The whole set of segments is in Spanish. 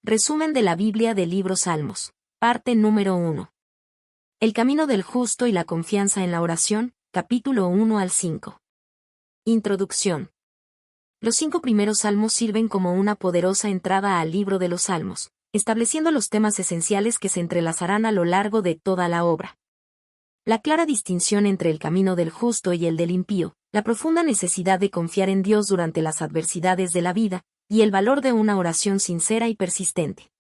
Resumen de la Biblia del libro Salmos. Parte número 1. El camino del justo y la confianza en la oración, capítulo 1 al 5. Introducción. Los 5 primeros salmos sirven como una poderosa entrada al libro de los Salmos, estableciendo los temas esenciales que se entrelazarán a lo largo de toda la obra. La clara distinción entre el camino del justo y el del impío, la profunda necesidad de confiar en Dios durante las adversidades de la vida, y el valor de una oración sincera y persistente.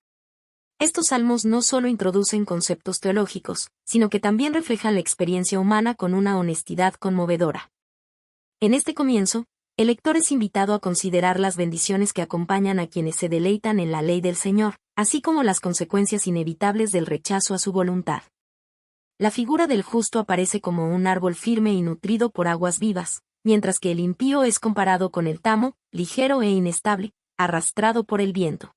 Estos salmos no solo introducen conceptos teológicos, sino que también reflejan la experiencia humana con una honestidad conmovedora. En este comienzo, el lector es invitado a considerar las bendiciones que acompañan a quienes se deleitan en la ley del Señor, así como las consecuencias inevitables del rechazo a su voluntad. La figura del justo aparece como un árbol firme y nutrido por aguas vivas, mientras que el impío es comparado con el tamo, ligero e inestable, arrastrado por el viento.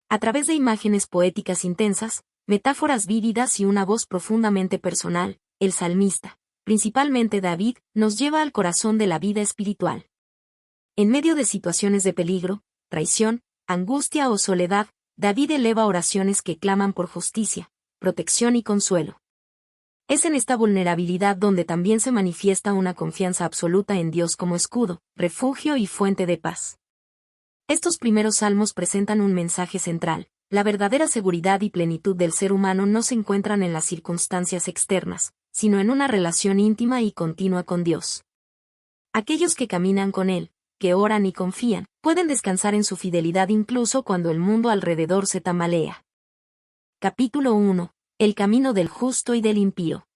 A través de imágenes poéticas intensas, metáforas vívidas y una voz profundamente personal, el salmista, principalmente David, nos lleva al corazón de la vida espiritual. En medio de situaciones de peligro, traición, angustia o soledad, David eleva oraciones que claman por justicia, protección y consuelo. Es en esta vulnerabilidad donde también se manifiesta una confianza absoluta en Dios como escudo, refugio y fuente de paz. Estos primeros salmos presentan un mensaje central: la verdadera seguridad y plenitud del ser humano no se encuentran en las circunstancias externas, sino en una relación íntima y continua con Dios. Aquellos que caminan con Él, que oran y confían, pueden descansar en su fidelidad incluso cuando el mundo alrededor se tambalea. Capítulo 1. El camino del justo y del impío.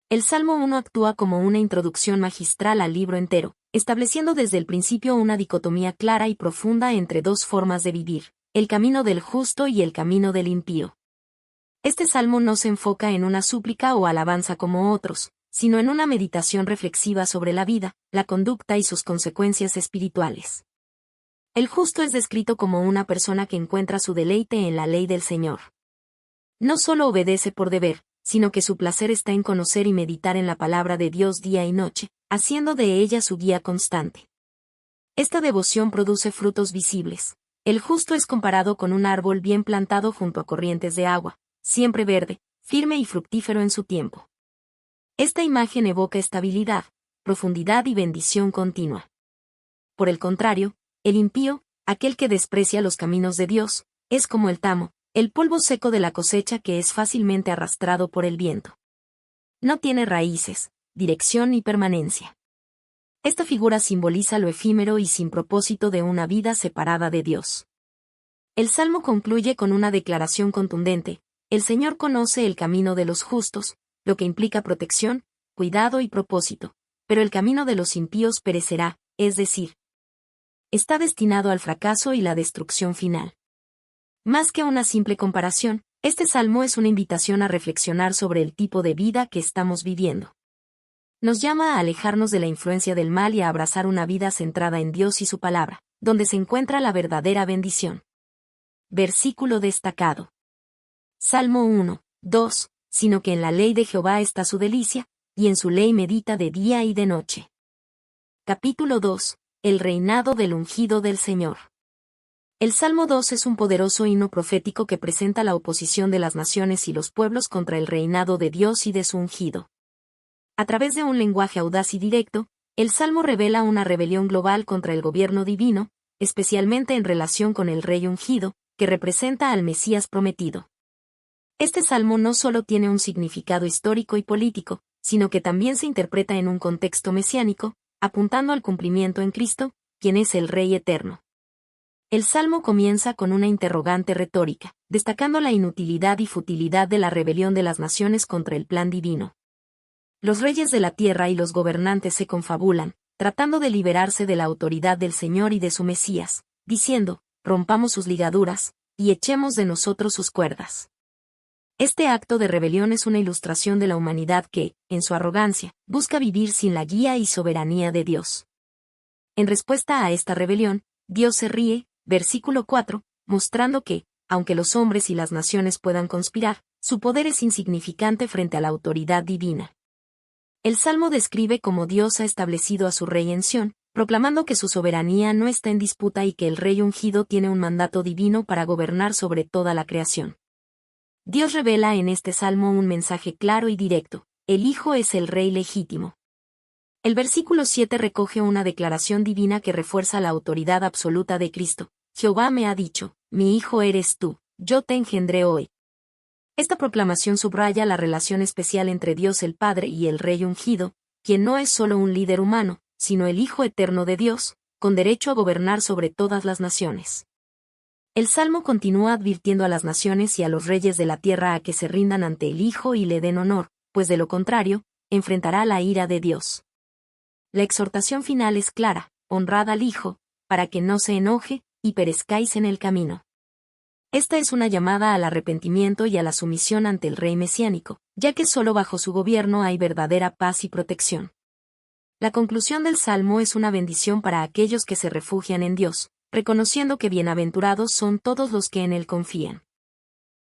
El Salmo 1 actúa como una introducción magistral al libro entero, estableciendo desde el principio una dicotomía clara y profunda entre dos formas de vivir, el camino del justo y el camino del impío. Este salmo no se enfoca en una súplica o alabanza como otros, sino en una meditación reflexiva sobre la vida, la conducta y sus consecuencias espirituales. El justo es descrito como una persona que encuentra su deleite en la ley del Señor. No solo obedece por deber, sino que su placer está en conocer y meditar en la palabra de Dios día y noche, haciendo de ella su guía constante. Esta devoción produce frutos visibles. El justo es comparado con un árbol bien plantado junto a corrientes de agua, siempre verde, firme y fructífero en su tiempo. Esta imagen evoca estabilidad, profundidad y bendición continua. Por el contrario, el impío, aquel que desprecia los caminos de Dios, es como el tamo, el polvo seco de la cosecha que es fácilmente arrastrado por el viento. No tiene raíces, dirección ni permanencia. Esta figura simboliza lo efímero y sin propósito de una vida separada de Dios. El Salmo concluye con una declaración contundente: el Señor conoce el camino de los justos, lo que implica protección, cuidado y propósito, pero el camino de los impíos perecerá, es decir, está destinado al fracaso y la destrucción final. Más que una simple comparación, este salmo es una invitación a reflexionar sobre el tipo de vida que estamos viviendo. Nos llama a alejarnos de la influencia del mal y a abrazar una vida centrada en Dios y su palabra, donde se encuentra la verdadera bendición. Versículo destacado. Salmo 1, 2, sino que en la ley de Jehová está su delicia, y en su ley medita de día y de noche. Capítulo 2. El reinado del ungido del Señor. El Salmo 2 es un poderoso himno profético que presenta la oposición de las naciones y los pueblos contra el reinado de Dios y de su ungido. A través de un lenguaje audaz y directo, el Salmo revela una rebelión global contra el gobierno divino, especialmente en relación con el rey ungido, que representa al Mesías prometido. Este Salmo no solo tiene un significado histórico y político, sino que también se interpreta en un contexto mesiánico, apuntando al cumplimiento en Cristo, quien es el Rey eterno. El Salmo comienza con una interrogante retórica, destacando la inutilidad y futilidad de la rebelión de las naciones contra el plan divino. Los reyes de la tierra y los gobernantes se confabulan, tratando de liberarse de la autoridad del Señor y de su Mesías, diciendo: rompamos sus ligaduras, y echemos de nosotros sus cuerdas. Este acto de rebelión es una ilustración de la humanidad que, en su arrogancia, busca vivir sin la guía y soberanía de Dios. En respuesta a esta rebelión, Dios se ríe, versículo 4, mostrando que, aunque los hombres y las naciones puedan conspirar, su poder es insignificante frente a la autoridad divina. El Salmo describe cómo Dios ha establecido a su rey en Sión, proclamando que su soberanía no está en disputa y que el rey ungido tiene un mandato divino para gobernar sobre toda la creación. Dios revela en este salmo un mensaje claro y directo: el Hijo es el Rey legítimo. El versículo 7 recoge una declaración divina que refuerza la autoridad absoluta de Cristo. Jehová me ha dicho, mi Hijo eres tú, yo te engendré hoy. Esta proclamación subraya la relación especial entre Dios el Padre y el Rey ungido, quien no es solo un líder humano, sino el Hijo eterno de Dios, con derecho a gobernar sobre todas las naciones. El Salmo continúa advirtiendo a las naciones y a los reyes de la tierra a que se rindan ante el Hijo y le den honor, pues de lo contrario, enfrentará la ira de Dios. La exhortación final es clara: honrad al Hijo, para que no se enoje, y perezcáis en el camino. Esta es una llamada al arrepentimiento y a la sumisión ante el Rey mesiánico, ya que solo bajo su gobierno hay verdadera paz y protección. La conclusión del Salmo es una bendición para aquellos que se refugian en Dios, reconociendo que bienaventurados son todos los que en Él confían.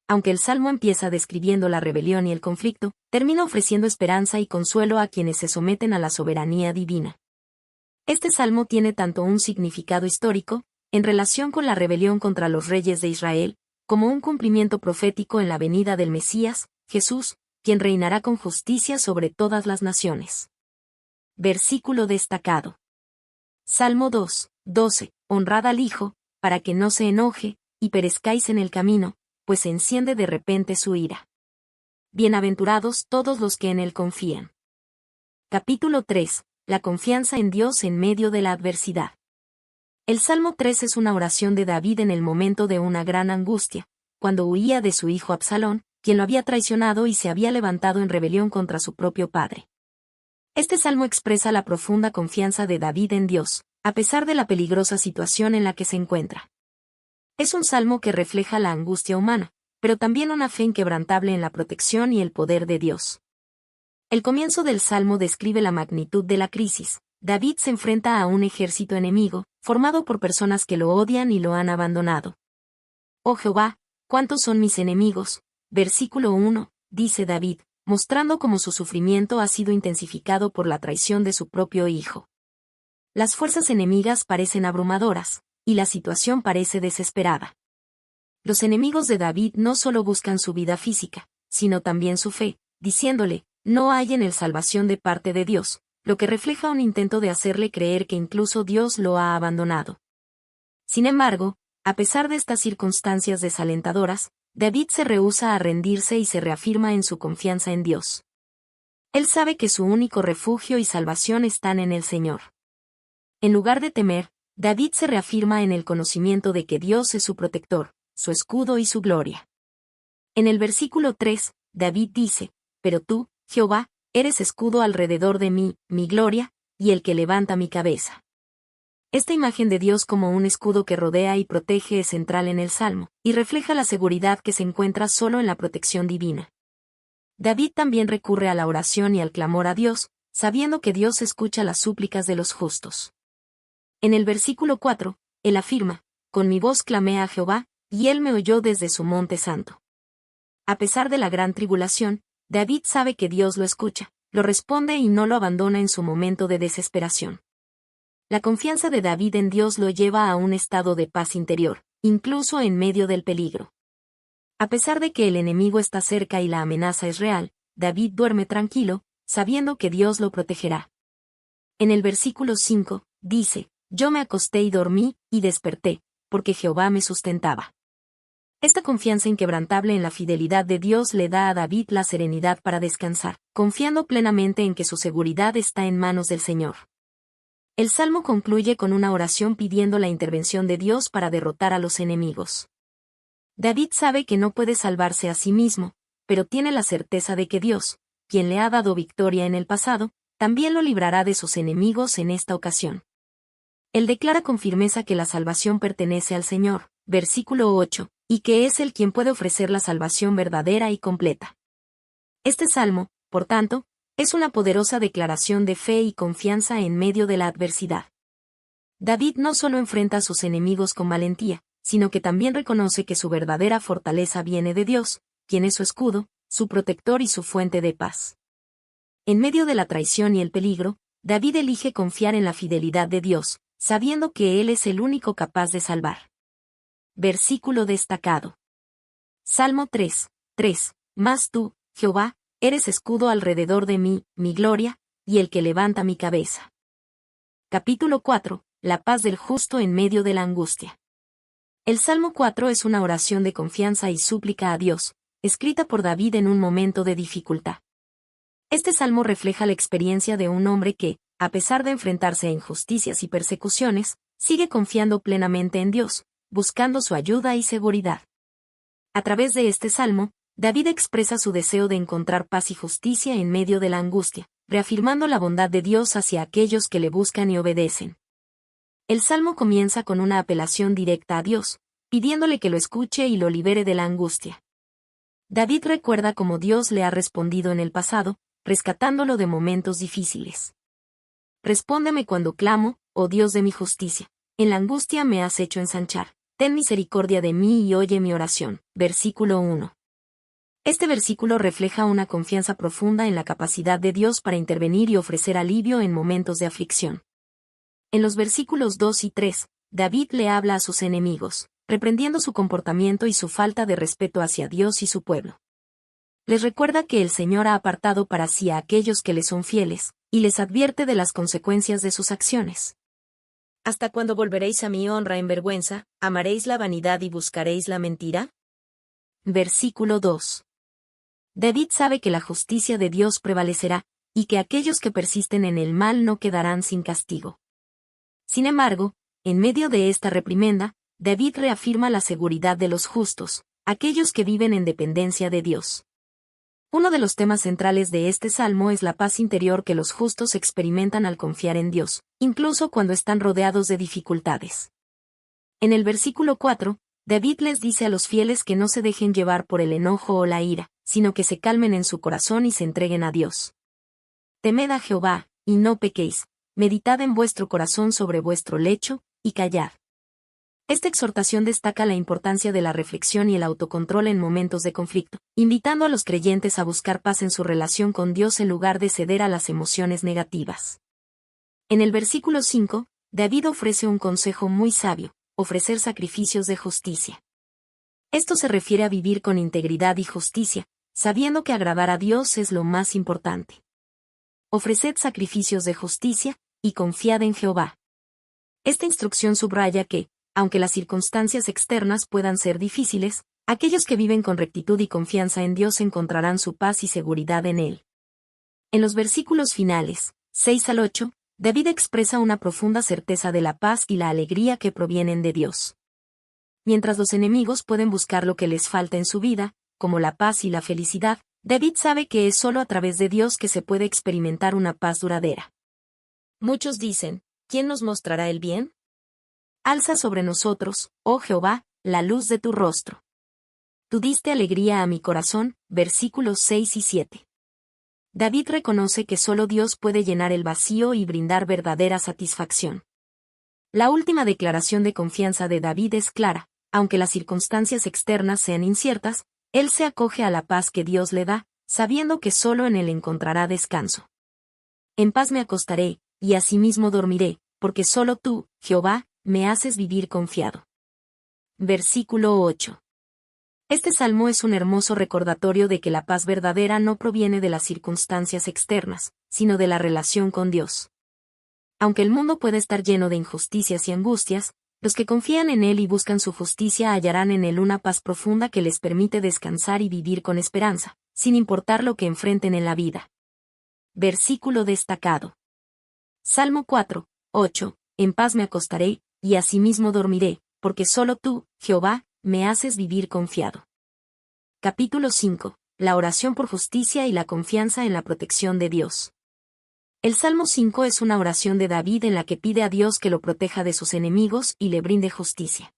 Aunque el Salmo empieza describiendo la rebelión y el conflicto, termina ofreciendo esperanza y consuelo a quienes se someten a la soberanía divina. Este Salmo tiene tanto un significado histórico, en relación con la rebelión contra los reyes de Israel, como un cumplimiento profético en la venida del Mesías, Jesús, quien reinará con justicia sobre todas las naciones. Versículo destacado. Salmo 2, 12. Honrad al Hijo, para que no se enoje, y perezcáis en el camino, pues se enciende de repente su ira. Bienaventurados todos los que en Él confían. Capítulo 3. La confianza en Dios en medio de la adversidad. El Salmo 3 es una oración de David en el momento de una gran angustia, cuando huía de su hijo Absalón, quien lo había traicionado y se había levantado en rebelión contra su propio padre. Este salmo expresa la profunda confianza de David en Dios, a pesar de la peligrosa situación en la que se encuentra. Es un salmo que refleja la angustia humana, pero también una fe inquebrantable en la protección y el poder de Dios. El comienzo del salmo describe la magnitud de la crisis. David se enfrenta a un ejército enemigo, formado por personas que lo odian y lo han abandonado. Oh Jehová, ¿cuántos son mis enemigos? Versículo 1, dice David, mostrando cómo su sufrimiento ha sido intensificado por la traición de su propio hijo. Las fuerzas enemigas parecen abrumadoras, y la situación parece desesperada. Los enemigos de David no solo buscan su vida física, sino también su fe, diciéndole, no hay en él salvación de parte de Dios, lo que refleja un intento de hacerle creer que incluso Dios lo ha abandonado. Sin embargo, a pesar de estas circunstancias desalentadoras, David se rehúsa a rendirse y se reafirma en su confianza en Dios. Él sabe que su único refugio y salvación están en el Señor. En lugar de temer, David se reafirma en el conocimiento de que Dios es su protector, su escudo y su gloria. En el versículo 3, David dice, pero tú, Jehová, eres escudo alrededor de mí, mi gloria, y el que levanta mi cabeza. Esta imagen de Dios como un escudo que rodea y protege es central en el Salmo, y refleja la seguridad que se encuentra solo en la protección divina. David también recurre a la oración y al clamor a Dios, sabiendo que Dios escucha las súplicas de los justos. En el versículo 4, él afirma, con mi voz clamé a Jehová, y él me oyó desde su monte santo. A pesar de la gran tribulación, David sabe que Dios lo escucha, lo responde y no lo abandona en su momento de desesperación. La confianza de David en Dios lo lleva a un estado de paz interior, incluso en medio del peligro. A pesar de que el enemigo está cerca y la amenaza es real, David duerme tranquilo, sabiendo que Dios lo protegerá. En el versículo 5, dice, yo me acosté y dormí, y desperté, porque Jehová me sustentaba. Esta confianza inquebrantable en la fidelidad de Dios le da a David la serenidad para descansar, confiando plenamente en que su seguridad está en manos del Señor. El Salmo concluye con una oración pidiendo la intervención de Dios para derrotar a los enemigos. David sabe que no puede salvarse a sí mismo, pero tiene la certeza de que Dios, quien le ha dado victoria en el pasado, también lo librará de sus enemigos en esta ocasión. Él declara con firmeza que la salvación pertenece al Señor, versículo 8, y que es Él quien puede ofrecer la salvación verdadera y completa. Este salmo, por tanto, es una poderosa declaración de fe y confianza en medio de la adversidad. David no solo enfrenta a sus enemigos con valentía, sino que también reconoce que su verdadera fortaleza viene de Dios, quien es su escudo, su protector y su fuente de paz. En medio de la traición y el peligro, David elige confiar en la fidelidad de Dios, sabiendo que Él es el único capaz de salvar. Versículo destacado. Salmo 3:3. Mas tú, Jehová, eres escudo alrededor de mí, mi gloria, y el que levanta mi cabeza. Capítulo 4. La paz del justo en medio de la angustia. El Salmo 4 es una oración de confianza y súplica a Dios, escrita por David en un momento de dificultad. Este salmo refleja la experiencia de un hombre que, a pesar de enfrentarse a injusticias y persecuciones, sigue confiando plenamente en Dios, buscando su ayuda y seguridad. A través de este salmo, David expresa su deseo de encontrar paz y justicia en medio de la angustia, reafirmando la bondad de Dios hacia aquellos que le buscan y obedecen. El salmo comienza con una apelación directa a Dios, pidiéndole que lo escuche y lo libere de la angustia. David recuerda cómo Dios le ha respondido en el pasado, rescatándolo de momentos difíciles. Respóndeme cuando clamo, oh Dios de mi justicia. En la angustia me has hecho ensanchar. Ten misericordia de mí y oye mi oración. Versículo 1. Este versículo refleja una confianza profunda en la capacidad de Dios para intervenir y ofrecer alivio en momentos de aflicción. En los versículos 2 y 3, David le habla a sus enemigos, reprendiendo su comportamiento y su falta de respeto hacia Dios y su pueblo. Les recuerda que el Señor ha apartado para sí a aquellos que le son fieles, y les advierte de las consecuencias de sus acciones. ¿Hasta cuándo volveréis a mi honra en vergüenza? ¿Amaréis la vanidad y buscaréis la mentira? Versículo 2. David sabe que la justicia de Dios prevalecerá, y que aquellos que persisten en el mal no quedarán sin castigo. Sin embargo, en medio de esta reprimenda, David reafirma la seguridad de los justos, aquellos que viven en dependencia de Dios. Uno de los temas centrales de este salmo es la paz interior que los justos experimentan al confiar en Dios, incluso cuando están rodeados de dificultades. En el versículo 4, David les dice a los fieles que no se dejen llevar por el enojo o la ira, sino que se calmen en su corazón y se entreguen a Dios. Temed a Jehová, y no pequéis, meditad en vuestro corazón sobre vuestro lecho, y callad. Esta exhortación destaca la importancia de la reflexión y el autocontrol en momentos de conflicto, invitando a los creyentes a buscar paz en su relación con Dios en lugar de ceder a las emociones negativas. En el versículo 5, David ofrece un consejo muy sabio: ofrecer sacrificios de justicia. Esto se refiere a vivir con integridad y justicia, sabiendo que agradar a Dios es lo más importante. Ofreced sacrificios de justicia, y confiad en Jehová. Esta instrucción subraya que, aunque las circunstancias externas puedan ser difíciles, aquellos que viven con rectitud y confianza en Dios encontrarán su paz y seguridad en Él. En los versículos finales, 6 al 8, David expresa una profunda certeza de la paz y la alegría que provienen de Dios. Mientras los enemigos pueden buscar lo que les falta en su vida, como la paz y la felicidad, David sabe que es solo a través de Dios que se puede experimentar una paz duradera. Muchos dicen: ¿quién nos mostrará el bien? Alza sobre nosotros, oh Jehová, la luz de tu rostro. Tú diste alegría a mi corazón. Versículos 6 y 7. David reconoce que solo Dios puede llenar el vacío y brindar verdadera satisfacción. La última declaración de confianza de David es clara: aunque las circunstancias externas sean inciertas, él se acoge a la paz que Dios le da, sabiendo que solo en él encontrará descanso. En paz me acostaré, y asimismo dormiré, porque solo tú, Jehová, me haces vivir confiado. Versículo 8. Este salmo es un hermoso recordatorio de que la paz verdadera no proviene de las circunstancias externas, sino de la relación con Dios. Aunque el mundo puede estar lleno de injusticias y angustias, los que confían en Él y buscan su justicia hallarán en Él una paz profunda que les permite descansar y vivir con esperanza, sin importar lo que enfrenten en la vida. Versículo destacado. Salmo 4:8. En paz me acostaré, y asimismo dormiré, porque solo tú, Jehová, me haces vivir confiado. Capítulo 5. La oración por justicia y la confianza en la protección de Dios. El Salmo 5 es una oración de David en la que pide a Dios que lo proteja de sus enemigos y le brinde justicia.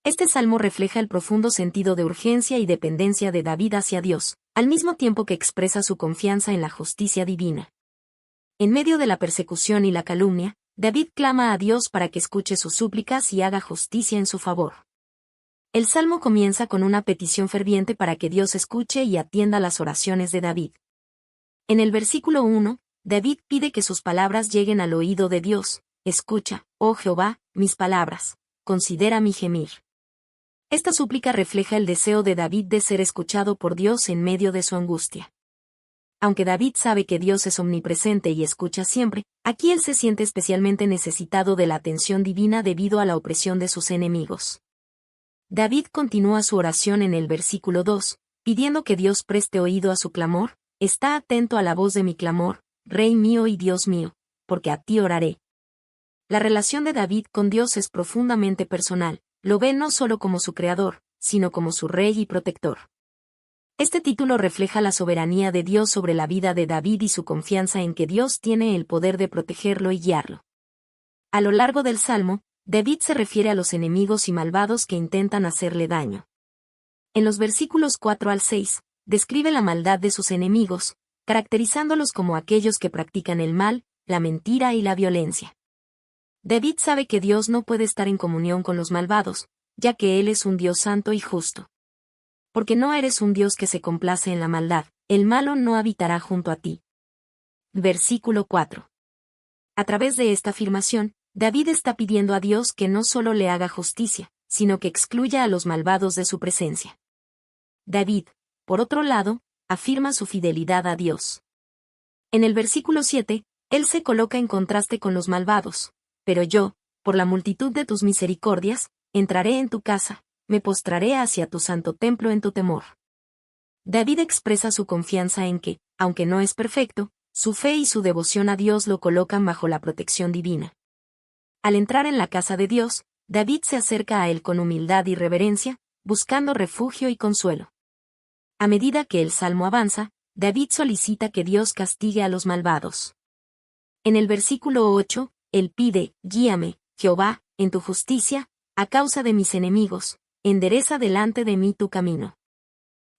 Este salmo refleja el profundo sentido de urgencia y dependencia de David hacia Dios, al mismo tiempo que expresa su confianza en la justicia divina. En medio de la persecución y la calumnia, David clama a Dios para que escuche sus súplicas y haga justicia en su favor. El salmo comienza con una petición ferviente para que Dios escuche y atienda las oraciones de David. En el versículo 1, David pide que sus palabras lleguen al oído de Dios. Escucha, oh Jehová, mis palabras. Considera mi gemir. Esta súplica refleja el deseo de David de ser escuchado por Dios en medio de su angustia. Aunque David sabe que Dios es omnipresente y escucha siempre, aquí él se siente especialmente necesitado de la atención divina debido a la opresión de sus enemigos. David continúa su oración en el versículo 2, pidiendo que Dios preste oído a su clamor. Está atento a la voz de mi clamor, Rey mío y Dios mío, porque a ti oraré. La relación de David con Dios es profundamente personal, lo ve no solo como su creador, sino como su rey y protector. Este título refleja la soberanía de Dios sobre la vida de David y su confianza en que Dios tiene el poder de protegerlo y guiarlo. A lo largo del Salmo, David se refiere a los enemigos y malvados que intentan hacerle daño. En los versículos 4 al 6, describe la maldad de sus enemigos, caracterizándolos como aquellos que practican el mal, la mentira y la violencia. David sabe que Dios no puede estar en comunión con los malvados, ya que Él es un Dios santo y justo. Porque no eres un Dios que se complace en la maldad, el malo no habitará junto a ti. Versículo 4. A través de esta afirmación, David está pidiendo a Dios que no solo le haga justicia, sino que excluya a los malvados de su presencia. David, por otro lado, afirma su fidelidad a Dios. En el versículo 7, él se coloca en contraste con los malvados. Pero yo, por la multitud de tus misericordias, entraré en tu casa, me postraré hacia tu santo templo en tu temor. David expresa su confianza en que, aunque no es perfecto, su fe y su devoción a Dios lo colocan bajo la protección divina. Al entrar en la casa de Dios, David se acerca a él con humildad y reverencia, buscando refugio y consuelo. A medida que el salmo avanza, David solicita que Dios castigue a los malvados. En el versículo 8, él pide, guíame, Jehová, en tu justicia, a causa de mis enemigos, endereza delante de mí tu camino.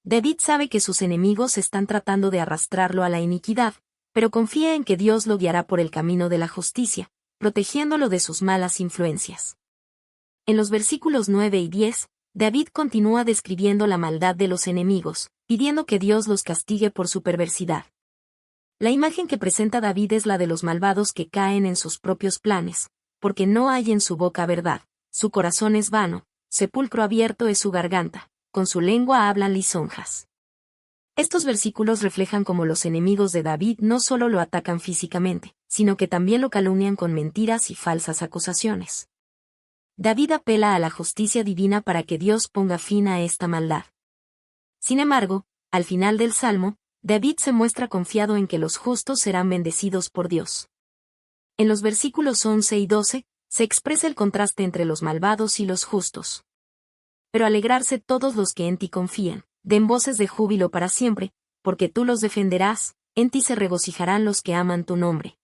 David sabe que sus enemigos están tratando de arrastrarlo a la iniquidad, pero confía en que Dios lo guiará por el camino de la justicia, protegiéndolo de sus malas influencias. En los versículos 9 y 10, David continúa describiendo la maldad de los enemigos, pidiendo que Dios los castigue por su perversidad. La imagen que presenta David es la de los malvados que caen en sus propios planes, porque no hay en su boca verdad, su corazón es vano, sepulcro abierto es su garganta, con su lengua hablan lisonjas. Estos versículos reflejan cómo los enemigos de David no solo lo atacan físicamente, sino que también lo calumnian con mentiras y falsas acusaciones. David apela a la justicia divina para que Dios ponga fin a esta maldad. Sin embargo, al final del Salmo, David se muestra confiado en que los justos serán bendecidos por Dios. En los versículos 11 y 12, se expresa el contraste entre los malvados y los justos. Pero alegrarse todos los que en ti confían, den voces de júbilo para siempre, porque tú los defenderás, en ti se regocijarán los que aman tu nombre.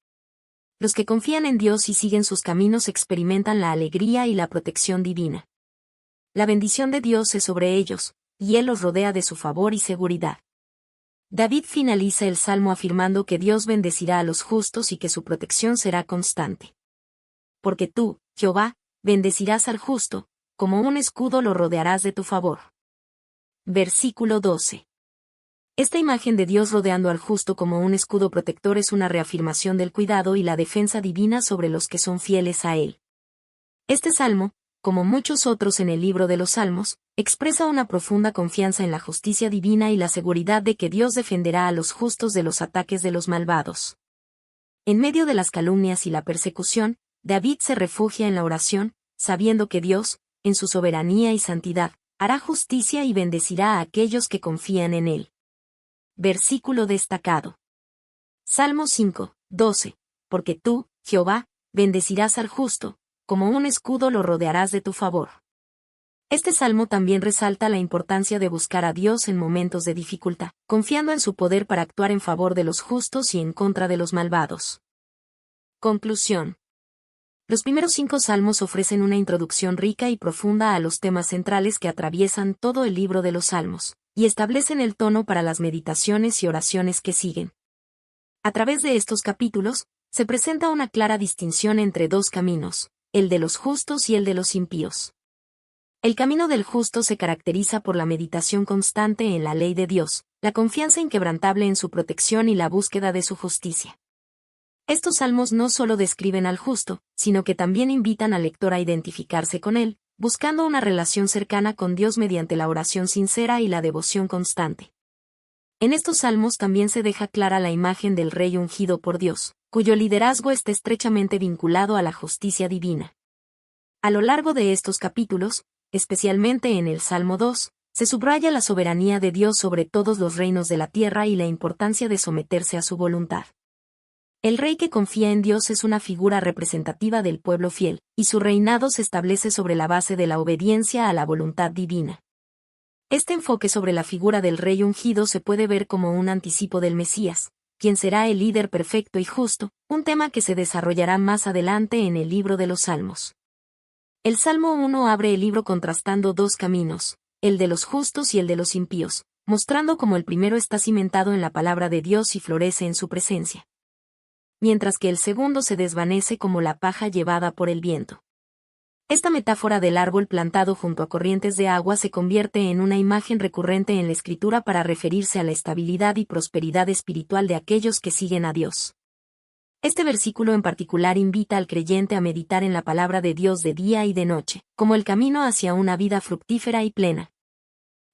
Los que confían en Dios y siguen sus caminos experimentan la alegría y la protección divina. La bendición de Dios es sobre ellos, y Él los rodea de su favor y seguridad. David finaliza el salmo afirmando que Dios bendecirá a los justos y que su protección será constante. Porque tú, Jehová, bendecirás al justo, como un escudo lo rodearás de tu favor. Versículo 12. Esta imagen de Dios rodeando al justo como un escudo protector es una reafirmación del cuidado y la defensa divina sobre los que son fieles a Él. Este salmo, como muchos otros en el libro de los Salmos, expresa una profunda confianza en la justicia divina y la seguridad de que Dios defenderá a los justos de los ataques de los malvados. En medio de las calumnias y la persecución, David se refugia en la oración, sabiendo que Dios, en su soberanía y santidad, hará justicia y bendecirá a aquellos que confían en Él. Versículo destacado. Salmo 5, 12. Porque tú, Jehová, bendecirás al justo, como un escudo lo rodearás de tu favor. Este salmo también resalta la importancia de buscar a Dios en momentos de dificultad, confiando en su poder para actuar en favor de los justos y en contra de los malvados. Conclusión. Los primeros 5 salmos ofrecen una introducción rica y profunda a los temas centrales que atraviesan todo el libro de los Salmos, y establecen el tono para las meditaciones y oraciones que siguen. A través de estos capítulos, se presenta una clara distinción entre dos caminos, el de los justos y el de los impíos. El camino del justo se caracteriza por la meditación constante en la ley de Dios, la confianza inquebrantable en su protección y la búsqueda de su justicia. Estos salmos no solo describen al justo, sino que también invitan al lector a identificarse con él, buscando una relación cercana con Dios mediante la oración sincera y la devoción constante. En estos salmos también se deja clara la imagen del rey ungido por Dios, cuyo liderazgo está estrechamente vinculado a la justicia divina. A lo largo de estos capítulos, especialmente en el Salmo 2, se subraya la soberanía de Dios sobre todos los reinos de la tierra y la importancia de someterse a su voluntad. El rey que confía en Dios es una figura representativa del pueblo fiel, y su reinado se establece sobre la base de la obediencia a la voluntad divina. Este enfoque sobre la figura del rey ungido se puede ver como un anticipo del Mesías, quien será el líder perfecto y justo, un tema que se desarrollará más adelante en el libro de los Salmos. El Salmo 1 abre el libro contrastando dos caminos, el de los justos y el de los impíos, mostrando cómo el primero está cimentado en la palabra de Dios y florece en su presencia, mientras que el segundo se desvanece como la paja llevada por el viento. Esta metáfora del árbol plantado junto a corrientes de agua se convierte en una imagen recurrente en la Escritura para referirse a la estabilidad y prosperidad espiritual de aquellos que siguen a Dios. Este versículo en particular invita al creyente a meditar en la palabra de Dios de día y de noche, como el camino hacia una vida fructífera y plena.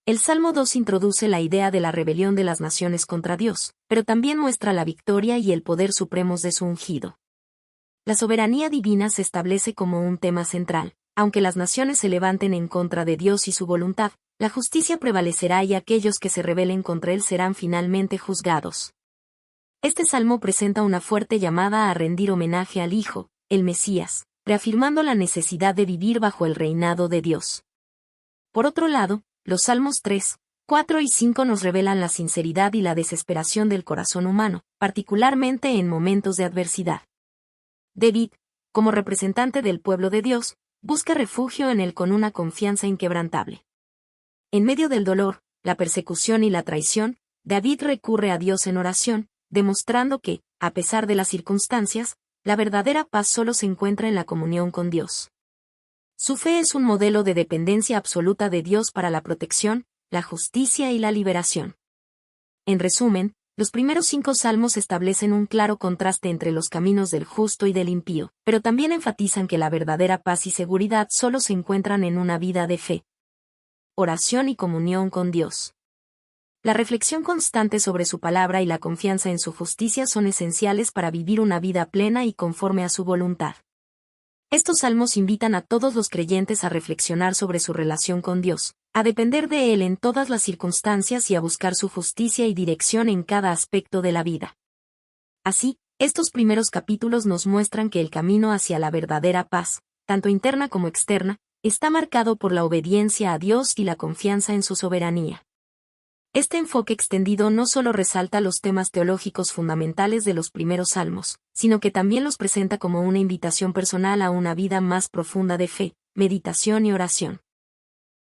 El Salmo 2 introduce la idea de la rebelión de las naciones contra Dios, pero también muestra la victoria y el poder supremos de su ungido. La soberanía divina se establece como un tema central. Aunque las naciones se levanten en contra de Dios y su voluntad, la justicia prevalecerá y aquellos que se rebelen contra él serán finalmente juzgados. Este salmo presenta una fuerte llamada a rendir homenaje al Hijo, el Mesías, reafirmando la necesidad de vivir bajo el reinado de Dios. Por otro lado, los salmos 3, 4 y 5 nos revelan la sinceridad y la desesperación del corazón humano, particularmente en momentos de adversidad. David, como representante del pueblo de Dios, busca refugio en él con una confianza inquebrantable. En medio del dolor, la persecución y la traición, David recurre a Dios en oración, demostrando que, a pesar de las circunstancias, la verdadera paz solo se encuentra en la comunión con Dios. Su fe es un modelo de dependencia absoluta de Dios para la protección, la justicia y la liberación. En resumen, los primeros 5 salmos establecen un claro contraste entre los caminos del justo y del impío, pero también enfatizan que la verdadera paz y seguridad solo se encuentran en una vida de fe, oración y comunión con Dios. La reflexión constante sobre su palabra y la confianza en su justicia son esenciales para vivir una vida plena y conforme a su voluntad. Estos salmos invitan a todos los creyentes a reflexionar sobre su relación con Dios, a depender de Él en todas las circunstancias y a buscar su justicia y dirección en cada aspecto de la vida. Así, estos primeros capítulos nos muestran que el camino hacia la verdadera paz, tanto interna como externa, está marcado por la obediencia a Dios y la confianza en su soberanía. Este enfoque extendido no solo resalta los temas teológicos fundamentales de los primeros salmos, sino que también los presenta como una invitación personal a una vida más profunda de fe, meditación y oración.